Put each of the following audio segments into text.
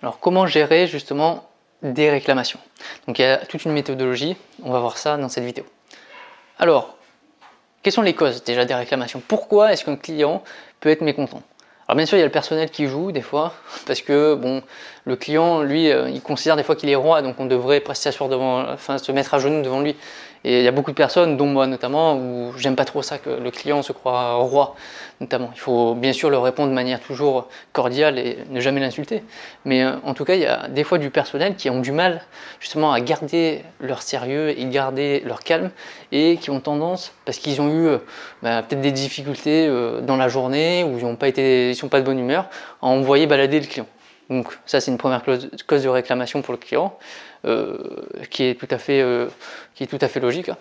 Alors comment gérer justement des réclamations? Donc il y a toute une méthodologie, on va voir ça dans cette vidéo. Alors, quelles sont les causes déjà des réclamations? Pourquoi est-ce qu'un client peut être mécontent? Alors bien sûr il y a le personnel qui joue des fois, parce que bon, le client lui il considère des fois qu'il est roi, donc on devrait presque s'asseoir devant, enfin se mettre à genoux devant lui. Et il y a beaucoup de personnes, dont moi notamment, où j'aime pas trop ça que le client se croit roi notamment. Il faut bien sûr leur répondre de manière toujours cordiale et ne jamais l'insulter. Mais en tout cas il y a des fois du personnel qui ont du mal justement à garder leur sérieux et garder leur calme, et qui ont tendance, parce qu'ils ont eu peut-être des difficultés dans la journée, ou ils sont pas de bonne humeur, à envoyer balader le client. Donc ça c'est une première cause de réclamation pour le client, qui est tout à fait logique.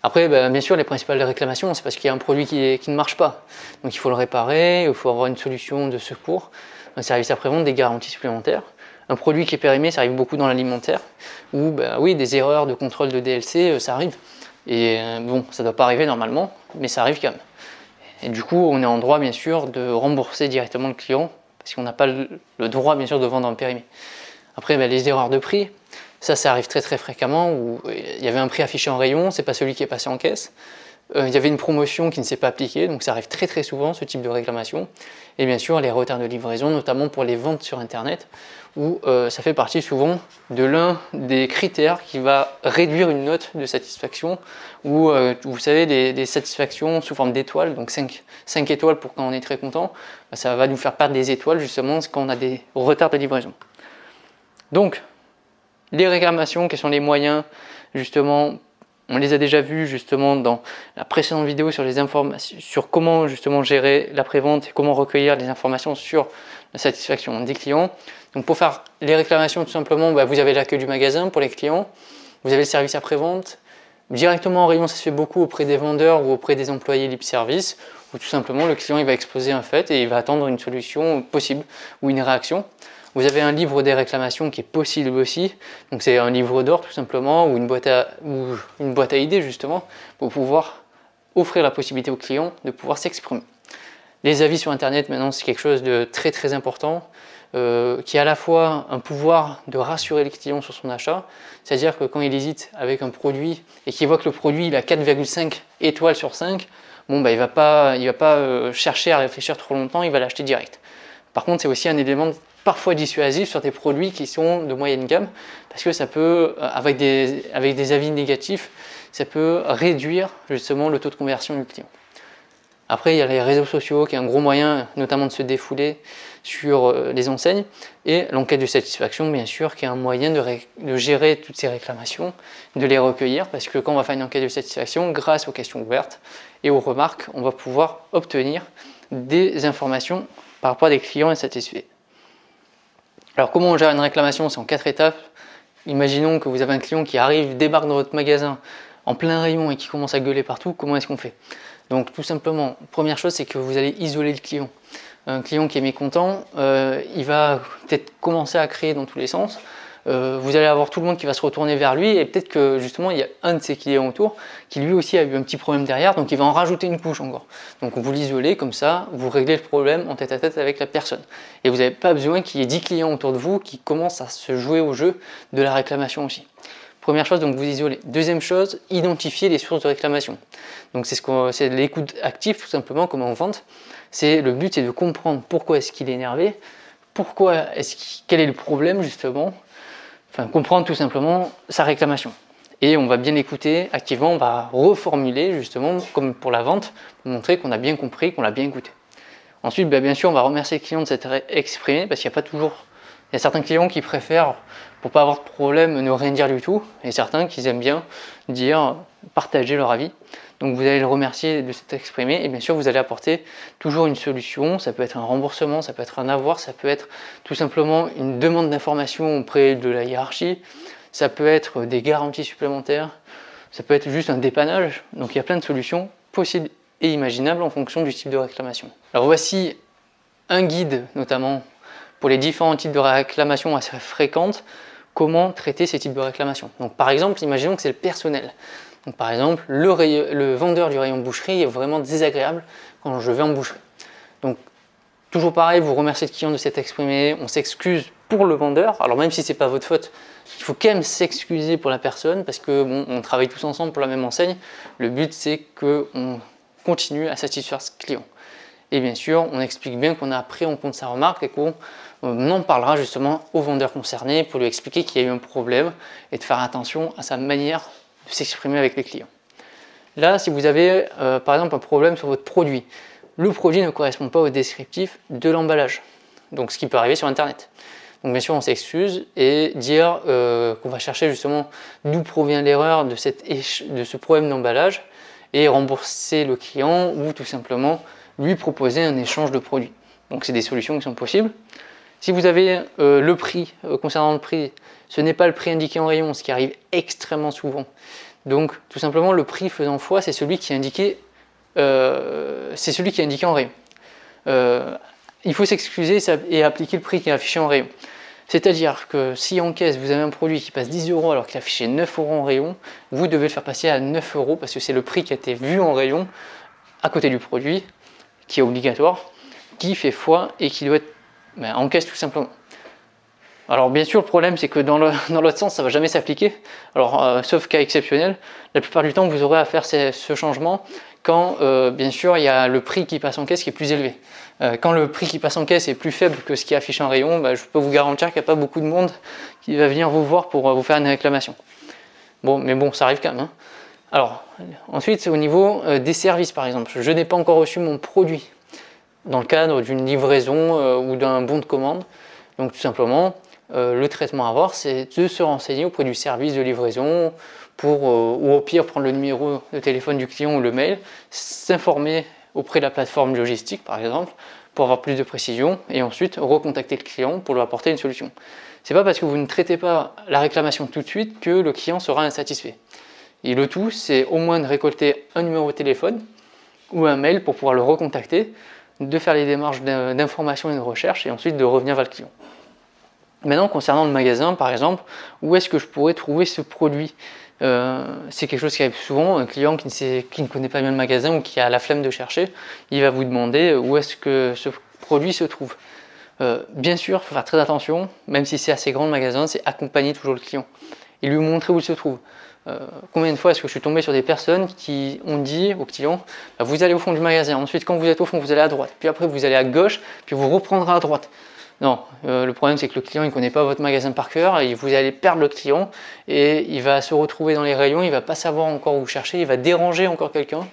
Après bien sûr les principales réclamations c'est parce qu'il y a un produit qui ne marche pas, donc il faut le réparer, il faut avoir une solution de secours, un service après-vente, des garanties supplémentaires. Un produit qui est périmé, ça arrive beaucoup dans l'alimentaire, où oui, des erreurs de contrôle de DLC, ça arrive. Et bon, ça ne doit pas arriver normalement, mais ça arrive quand même. Et du coup, on est en droit bien sûr de rembourser directement le client, parce qu'on n'a pas le droit bien sûr de vendre en périmé. Après, les erreurs de prix, ça arrive très fréquemment, où il y avait un prix affiché en rayon, c'est pas celui qui est passé en caisse. Il y avait une promotion qui ne s'est pas appliquée, donc ça arrive très souvent ce type de réclamation. Et bien sûr les retards de livraison, notamment pour les ventes sur internet, où ça fait partie souvent de l'un des critères qui va réduire une note de satisfaction, ou vous savez des satisfactions sous forme d'étoiles, donc 5 étoiles pour quand on est très content, ça va nous faire perdre des étoiles justement quand on a des retards de livraison. Donc les réclamations, quels sont les moyens justement? On les a déjà vus justement dans la précédente vidéo sur les informations, sur comment justement gérer l'après-vente et comment recueillir les informations sur la satisfaction des clients. Donc pour faire les réclamations tout simplement, vous avez l'accueil du magasin pour les clients, vous avez le service après-vente, directement en rayon ça se fait beaucoup auprès des vendeurs ou auprès des employés libre service, où tout simplement le client il va exposer un fait et il va attendre une solution possible ou une réaction. Vous avez un livre des réclamations qui est possible aussi, donc c'est un livre d'or tout simplement, ou une boîte à idées justement, pour pouvoir offrir la possibilité au client de pouvoir s'exprimer. Les avis sur internet maintenant c'est quelque chose de très important, qui a à la fois un pouvoir de rassurer le client sur son achat, c'est-à-dire que quand il hésite avec un produit et qu'il voit que le produit il a 4,5 étoiles sur 5, bon, il va pas chercher à réfléchir trop longtemps, il va l'acheter direct. Par contre c'est aussi un élément parfois dissuasif sur des produits qui sont de moyenne gamme, parce que ça peut, avec des avis négatifs, ça peut réduire justement le taux de conversion du client. Après il y a les réseaux sociaux qui est un gros moyen notamment de se défouler sur les enseignes, et l'enquête de satisfaction bien sûr qui est un moyen de gérer toutes ces réclamations, de les recueillir, parce que quand on va faire une enquête de satisfaction, grâce aux questions ouvertes et aux remarques, on va pouvoir obtenir des informations par rapport à des clients insatisfaits. Alors comment on gère une réclamation? C'est en 4 étapes. Imaginons que vous avez un client qui arrive, débarque dans votre magasin en plein rayon et qui commence à gueuler partout, comment est-ce qu'on fait? Donc tout simplement, première chose c'est que vous allez isoler le client. Un client qui est mécontent, il va peut-être commencer à crier dans tous les sens, vous allez avoir tout le monde qui va se retourner vers lui, et peut-être que justement il y a un de ses clients autour qui lui aussi a eu un petit problème derrière, donc il va en rajouter une couche encore. Donc vous l'isolez comme ça, vous réglez le problème en tête à tête avec la personne. Et vous n'avez pas besoin qu'il y ait 10 clients autour de vous qui commencent à se jouer au jeu de la réclamation aussi. Première chose, donc vous isolez. Deuxième chose, identifier les sources de réclamation. Donc c'est l'écoute active tout simplement, comme en vente. Le but c'est de comprendre pourquoi est-ce qu'il est énervé, quel est le problème justement, enfin comprendre tout simplement sa réclamation. Et on va bien écouter activement, on va reformuler justement comme pour la vente, pour montrer qu'on a bien compris, qu'on l'a bien écouté. Ensuite, bien sûr, on va remercier le client de s'être exprimé, parce qu'il n'y a pas toujours... Il y a certains clients qui préfèrent, pour ne pas avoir de problème, ne rien dire du tout, et certains qui aiment bien partager leur avis. Donc vous allez le remercier de s'être exprimé, et bien sûr vous allez apporter toujours une solution. Ça peut être un remboursement, ça peut être un avoir, ça peut être tout simplement une demande d'information auprès de la hiérarchie, ça peut être des garanties supplémentaires, ça peut être juste un dépannage. Donc il y a plein de solutions possibles et imaginables en fonction du type de réclamation. Alors voici un guide notamment pour les différents types de réclamations assez fréquentes, comment traiter ces types de réclamations. Donc par exemple, imaginons que c'est le personnel. Donc par exemple, le vendeur du rayon boucherie est vraiment désagréable quand je vais en boucherie. Donc toujours pareil, vous remerciez le client de s'être exprimé, on s'excuse pour le vendeur. Alors même si c'est pas votre faute, il faut quand même s'excuser pour la personne parce que bon, on travaille tous ensemble pour la même enseigne. Le but c'est qu'on continue à satisfaire ce client. Et bien sûr, on explique bien qu'on a pris en compte sa remarque et qu'on en parlera justement au vendeur concerné pour lui expliquer qu'il y a eu un problème et de faire attention à sa manière de s'exprimer avec les clients. Là, si vous avez par exemple un problème sur votre produit, le produit ne correspond pas au descriptif de l'emballage, donc ce qui peut arriver sur internet. Donc bien sûr on s'excuse et dire qu'on va chercher justement d'où provient l'erreur de ce problème d'emballage et rembourser le client ou tout simplement lui proposer un échange de produits. Donc c'est des solutions qui sont possibles. Si vous avez le prix, concernant le prix, ce n'est pas le prix indiqué en rayon, ce qui arrive extrêmement souvent. Donc tout simplement le prix faisant foi, c'est celui qui est indiqué en rayon. Il faut s'excuser et appliquer le prix qui est affiché en rayon. C'est-à-dire que si en caisse vous avez un produit qui passe 10 € alors qu'il est affiché 9 € en rayon, vous devez le faire passer à 9 € parce que c'est le prix qui a été vu en rayon à côté du produit, qui est obligatoire, qui fait foi et qui doit être en caisse tout simplement. Alors bien sûr le problème c'est que dans l'autre sens ça ne va jamais s'appliquer, alors sauf cas exceptionnel, la plupart du temps vous aurez à faire ce changement quand bien sûr il y a le prix qui passe en caisse qui est plus élevé. Quand le prix qui passe en caisse est plus faible que ce qui est affiché en rayon, je peux vous garantir qu'il n'y a pas beaucoup de monde qui va venir vous voir pour vous faire une réclamation. Bon, mais bon, ça arrive quand même. Hein. Alors, ensuite, c'est au niveau des services par exemple. Je n'ai pas encore reçu mon produit dans le cadre d'une livraison ou d'un bon de commande. Donc tout simplement, le traitement à avoir, c'est de se renseigner auprès du service de livraison ou au pire prendre le numéro de téléphone du client ou le mail, s'informer auprès de la plateforme logistique par exemple pour avoir plus de précision et ensuite recontacter le client pour lui apporter une solution. C'est pas parce que vous ne traitez pas la réclamation tout de suite que le client sera insatisfait. Et le tout, c'est au moins de récolter un numéro de téléphone ou un mail pour pouvoir le recontacter, de faire les démarches d'information et de recherche et ensuite de revenir vers le client. Maintenant, concernant le magasin, par exemple, où est-ce que je pourrais trouver ce produit ? C'est quelque chose qui arrive souvent, un client qui ne connaît pas bien le magasin ou qui a la flemme de chercher, il va vous demander où est-ce que ce produit se trouve. Bien sûr, il faut faire très attention, même si c'est assez grand le magasin, c'est accompagner toujours le client et lui montrer où il se trouve. Combien de fois est-ce que je suis tombé sur des personnes qui ont dit aux clients vous allez au fond du magasin, ensuite quand vous êtes au fond vous allez à droite, puis après vous allez à gauche, puis vous reprendrez à droite. Non, le problème c'est que le client il ne connaît pas votre magasin par cœur et vous allez perdre le client et il va se retrouver dans les rayons, il ne va pas savoir encore où chercher, il va déranger encore quelqu'un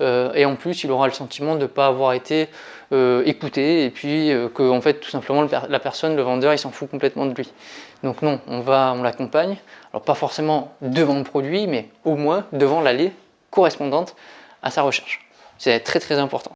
et en plus il aura le sentiment de ne pas avoir été écouté et puis que en fait tout simplement la personne, le vendeur, il s'en fout complètement de lui. Donc non, on l'accompagne, alors pas forcément devant le produit mais au moins devant l'allée correspondante à sa recherche. C'est très très important.